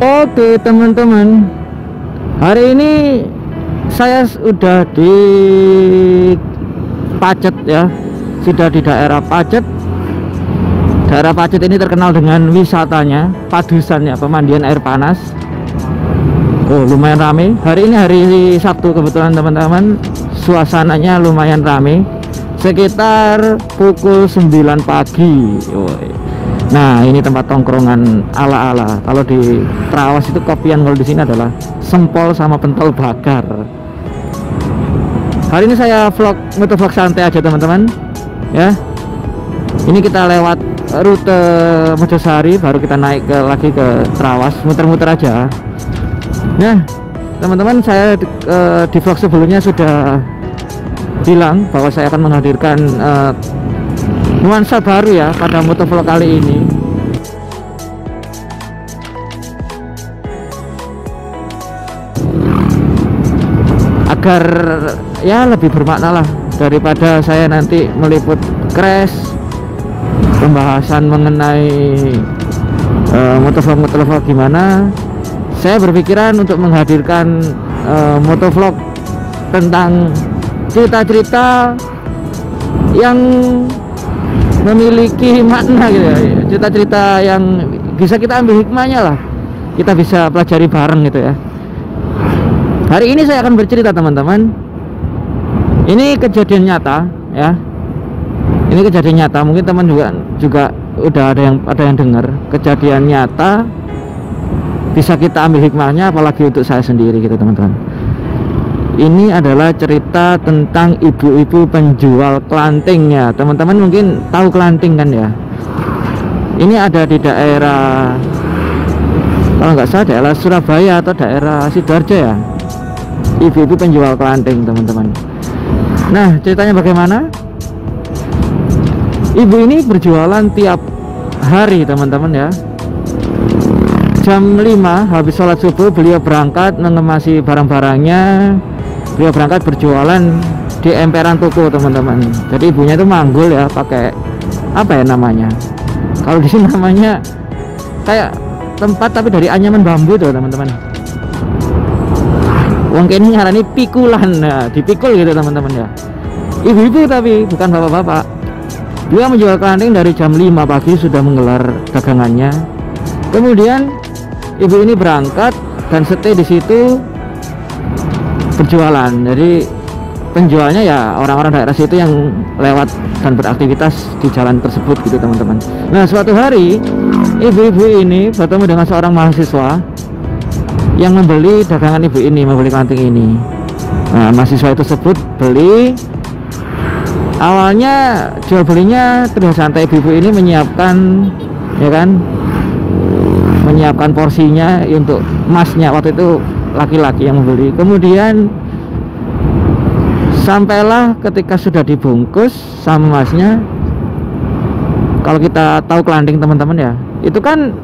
Oke teman-teman, hari ini saya sudah di Pacet ya, sudah di daerah Pacet. Daerah Pacet ini terkenal dengan wisatanya, padusannya, pemandian air panas. Oh, lumayan rame. Hari ini hari Sabtu kebetulan teman-teman, suasananya lumayan rame. Sekitar pukul 9 pagi. Nah, ini tempat tongkrongan ala-ala. Kalau di Trawas itu kopian, kalau di sini adalah sempol sama pentol bakar. Hari ini saya motovlog santai aja teman-teman. Ya. Ini kita lewat rute Mojosari, baru kita naik lagi ke Trawas, muter-muter aja. Nah, teman-teman, saya di vlog sebelumnya sudah bilang bahwa saya akan menghadirkan nuansa baru ya pada motovlog kali ini. Agar ya lebih bermakna lah, daripada saya nanti meliput crash, pembahasan mengenai motovlog gimana. Saya berpikiran untuk menghadirkan motovlog tentang cerita-cerita yang memiliki makna gitu ya, cerita-cerita yang bisa kita ambil hikmahnya lah, kita bisa pelajari bareng gitu ya. Hari ini saya akan bercerita teman-teman, ini kejadian nyata ya, ini kejadian nyata. Mungkin teman juga udah ada yang dengar, kejadian nyata bisa kita ambil hikmahnya, apalagi untuk saya sendiri gitu teman-teman. Ini adalah cerita tentang ibu-ibu penjual kelanting ya. Teman-teman mungkin tahu kelanting kan ya. Ini ada di daerah, kalau nggak salah daerah Surabaya atau daerah Sidoarjo ya. Ibu-ibu penjual kelanting teman-teman. Nah, ceritanya bagaimana? Ibu ini berjualan tiap hari teman-teman ya. Jam 5 habis sholat subuh beliau berangkat mengemasi barang-barangnya. Beliau berangkat berjualan di emperan toko teman-teman. Jadi ibunya itu manggul ya, pakai apa ya namanya, kalau di sini namanya kayak tempat tapi dari anyaman bambu tuh teman-teman. Wong kene ngarani pikulan. Nah, dipikul gitu teman-teman ya. Ibu-ibu tapi bukan bapak-bapak. Dia menjual kelanting dari jam 5 pagi, sudah menggelar dagangannya. Kemudian ibu ini berangkat dan stay di situ berjualan. Jadi penjualnya ya orang-orang daerah situ yang lewat dan beraktivitas di jalan tersebut gitu teman-teman. Nah, suatu hari ibu-ibu ini bertemu dengan seorang mahasiswa yang membeli dagangan ibu ini, membeli kelanting ini. Nah, mahasiswa itu tersebut beli. Awalnya jual belinya terlihat santai. Ibu-ibu ini menyiapkan ya kan, menyiapkan porsinya untuk masnya, waktu itu laki-laki yang membeli. Kemudian sampailah ketika sudah dibungkus sama masnya. Kalau kita tahu kelanting teman-teman ya, itu kan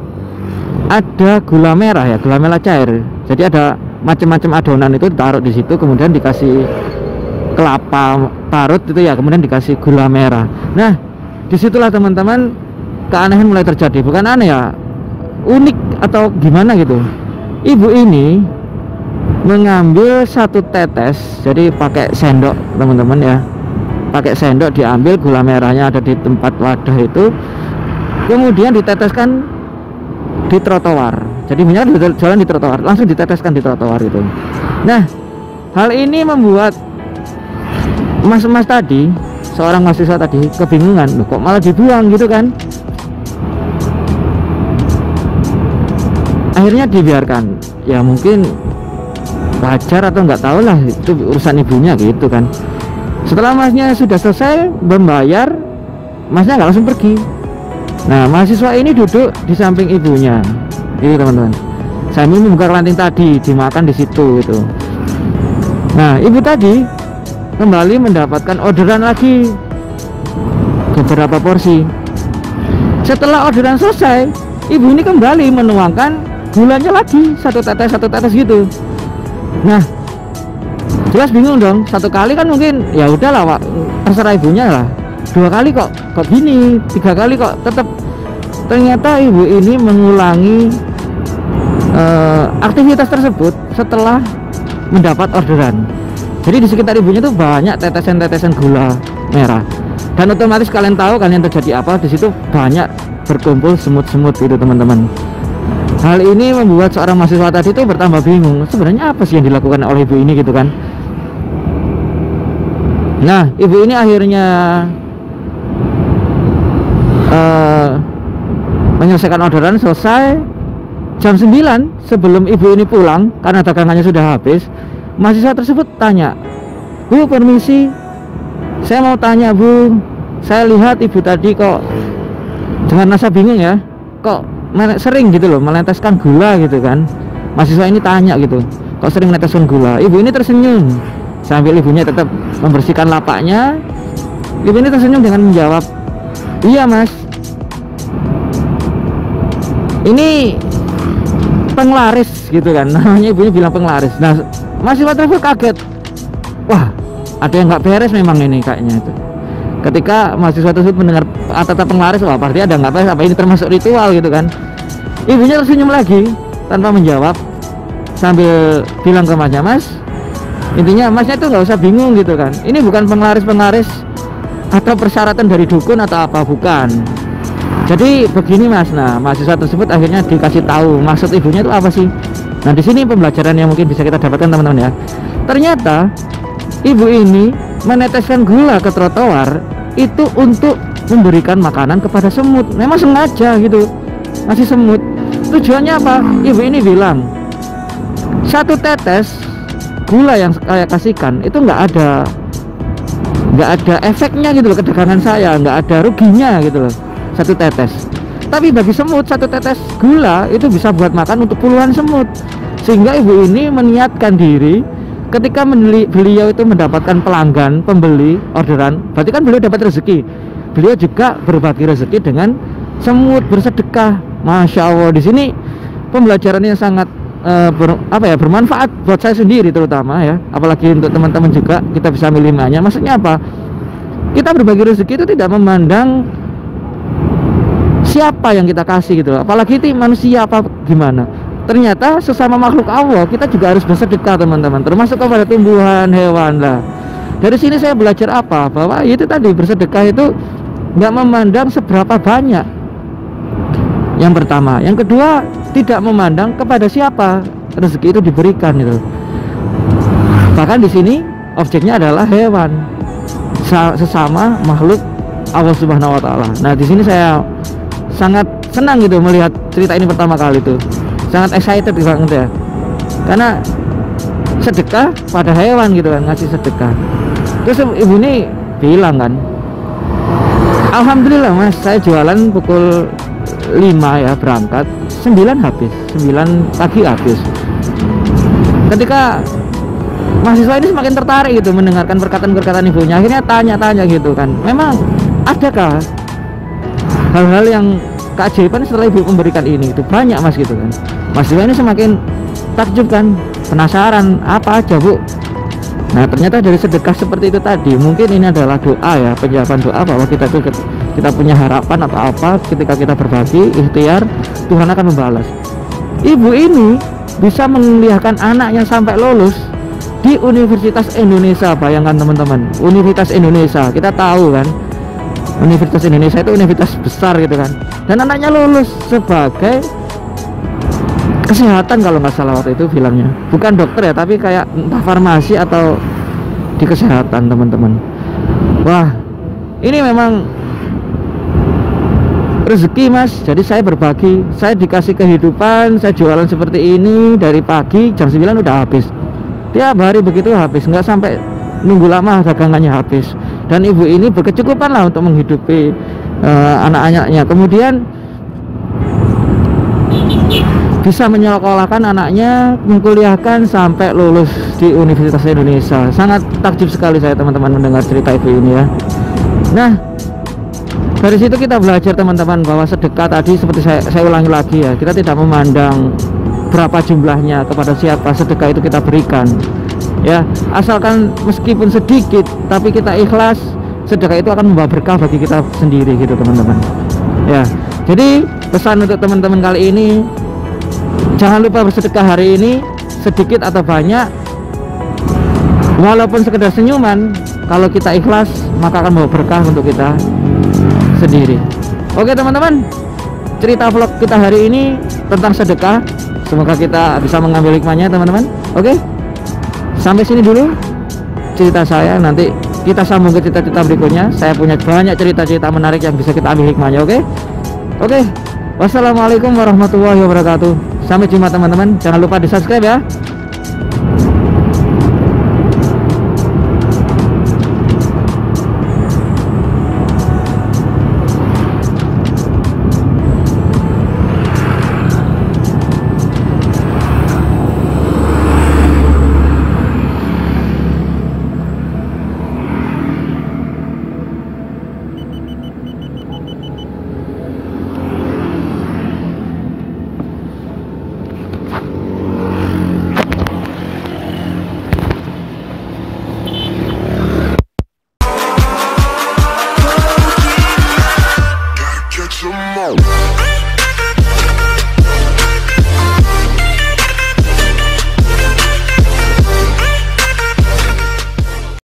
ada gula merah ya, gula merah cair. Jadi ada macam-macam adonan itu ditaruh di situ, kemudian dikasih kelapa parut itu ya, kemudian dikasih gula merah. Nah, disitulah teman-teman keanehan mulai terjadi. Bukan aneh ya, unik atau gimana gitu. Ibu ini mengambil satu tetes, jadi pakai sendok teman-teman ya, pakai sendok diambil gula merahnya ada di tempat wadah itu, kemudian diteteskan di trotoar. Jadi minyak jalan di trotoar, langsung diteteskan di trotoar itu. Nah, hal ini membuat mas-mas tadi, seorang mahasiswa tadi kebingungan, loh kok malah dibuang gitu kan. Akhirnya dibiarkan, ya mungkin wajar atau nggak tahu lah, itu urusan ibunya gitu kan. Setelah masnya sudah selesai membayar, masnya nggak langsung pergi. Nah, mahasiswa ini duduk di samping ibunya ini teman-teman, sambil membuka kelanting tadi, dimakan di situ itu. Nah, ibu tadi kembali mendapatkan orderan lagi beberapa porsi. Setelah orderan selesai, ibu ini kembali menuangkan gulanya lagi, satu tetes gitu. Nah, jelas bingung dong. Satu kali kan mungkin ya udahlah, terserah ibunya lah. 2 kali kok gini, 3 kali kok tetap. Ternyata ibu ini mengulangi aktivitas tersebut setelah mendapat orderan. Jadi di sekitar ibunya tuh banyak tetesan-tetesan gula merah, dan otomatis kalian tahu kan yang terjadi apa di situ, banyak berkumpul semut-semut gitu teman-teman. Hal ini membuat seorang mahasiswa tadi itu bertambah bingung, sebenarnya apa sih yang dilakukan oleh ibu ini gitu kan. Nah, ibu ini akhirnya menyelesaikan orderan, selesai jam 9 sebelum ibu ini pulang karena dagangannya sudah habis. Mahasiswa tersebut tanya, "Bu, permisi, saya mau tanya Bu, saya lihat ibu tadi kok," dengan rasa bingung ya, "kok sering gitu loh meneteskan gula gitu kan." Mahasiswa ini tanya gitu, "Kok sering meneteskan gula?" Ibu ini tersenyum sambil ibunya tetap membersihkan lapaknya. Ibu ini tersenyum dengan menjawab, "Iya Mas, ini penglaris," gitu kan, namanya ibunya bilang penglaris. Nah, mahasiswa tersebut kaget, wah ada yang nggak beres memang ini kayaknya itu. Ketika mahasiswa tersebut mendengar kata penglaris, wah pasti ada nggak beres, apa ini termasuk ritual gitu kan. Ibunya tersenyum lagi tanpa menjawab sambil bilang ke masnya, "Mas," intinya masnya itu nggak usah bingung gitu kan, ini bukan penglaris atau persyaratan dari dukun atau apa, bukan. Jadi begini Mas. Nah, mahasiswa tersebut akhirnya dikasih tahu maksud ibunya itu apa sih. Nah, di sini pembelajaran yang mungkin bisa kita dapatkan teman-teman ya. Ternyata ibu ini meneteskan gula ke trotoar itu untuk memberikan makanan kepada semut. Memang sengaja gitu, masih semut. Tujuannya apa? Ibu ini bilang, satu tetes gula yang saya kasihkan itu nggak ada efeknya gitu loh ke dagangan saya, nggak ada ruginya gitu loh satu tetes. Tapi bagi semut, satu tetes gula itu bisa buat makan untuk puluhan semut. Sehingga ibu ini meniatkan diri ketika beliau itu mendapatkan pelanggan, pembeli, orderan, berarti kan beliau dapat rezeki. Beliau juga berbagi rezeki dengan semut, bersedekah. Masya Allah, di sini pembelajarannya sangat bermanfaat buat saya sendiri terutama ya, apalagi untuk teman-teman juga, kita bisa milihnya. Maksudnya apa? Kita berbagi rezeki itu tidak memandang siapa yang kita kasih gitu loh, apalagi itu manusia apa gimana. Ternyata sesama makhluk Allah kita juga harus bersedekah teman-teman, termasuk kepada tumbuhan, hewan lah. Dari sini saya belajar apa? Bahwa itu tadi, bersedekah itu nggak memandang seberapa banyak, yang pertama. Yang kedua, tidak memandang kepada siapa rezeki itu diberikan gitu. Bahkan di sini objeknya adalah hewan, sesama makhluk Allah Subhanahu wa taala. Nah, di sini saya sangat senang gitu melihat cerita ini pertama kali tuh. Sangat excited banget ya. Karena sedekah pada hewan gitu kan, ngasih sedekah. Terus ibu ini bilang kan, "Alhamdulillah Mas, saya jualan pukul 5 ya, berangkat 9 habis, 9 pagi habis." Ketika mahasiswa ini semakin tertarik gitu mendengarkan perkataan-perkataan ibunya, akhirnya tanya-tanya gitu kan, memang adakah hal-hal yang keajaiban setelah ibu memberikan ini? Itu banyak Mas gitu kan. Mahasiswa ini semakin takjub kan, penasaran apa aja Bu. Nah, ternyata dari sedekah seperti itu tadi, mungkin ini adalah doa ya, penjawaban doa bahwa kita tuh kita punya harapan atau apa, ketika kita berbagi ikhtiar, Tuhan akan membalas. Ibu ini bisa menguliahkan anaknya sampai lulus di Universitas Indonesia. Bayangkan teman-teman, Universitas Indonesia, kita tahu kan Universitas Indonesia itu universitas besar gitu kan, dan anaknya lulus sebagai kesehatan kalau nggak salah waktu itu bilangnya, bukan dokter ya, tapi kayak entah farmasi atau di kesehatan teman-teman. Wah, ini memang rezeki Mas. Jadi saya berbagi, saya dikasih kehidupan, saya jualan seperti ini dari pagi jam 9 udah habis, tiap hari begitu habis, nggak sampai nunggu lama dagangannya habis. Dan ibu ini berkecukupan lah untuk menghidupi anak-anaknya, kemudian bisa menyekolahkan anaknya, mengkuliahkan sampai lulus di Universitas Indonesia. Sangat takjub sekali saya teman-teman mendengar cerita ibu ini ya. Nah, dari situ kita belajar teman-teman bahwa sedekah tadi seperti saya ulangi lagi ya, kita tidak memandang berapa jumlahnya, kepada siapa sedekah itu kita berikan ya, asalkan meskipun sedikit tapi kita ikhlas, sedekah itu akan membawa berkah bagi kita sendiri gitu teman-teman ya. Jadi pesan untuk teman-teman kali ini, Jangan lupa bersedekah hari ini, sedikit atau banyak, walaupun sekedar senyuman. Kalau kita ikhlas, maka akan membawa berkah untuk kita sendiri. Oke teman-teman, cerita vlog kita hari ini tentang sedekah. Semoga kita bisa mengambil hikmahnya teman-teman. Oke, sampai sini dulu cerita saya. Nanti kita sambung ke cerita-cerita berikutnya. Saya punya banyak cerita-cerita menarik yang bisa kita ambil hikmahnya. Oke, wassalamualaikum warahmatullahi wabarakatuh. Sampai jumpa teman-teman. Jangan lupa di subscribe ya.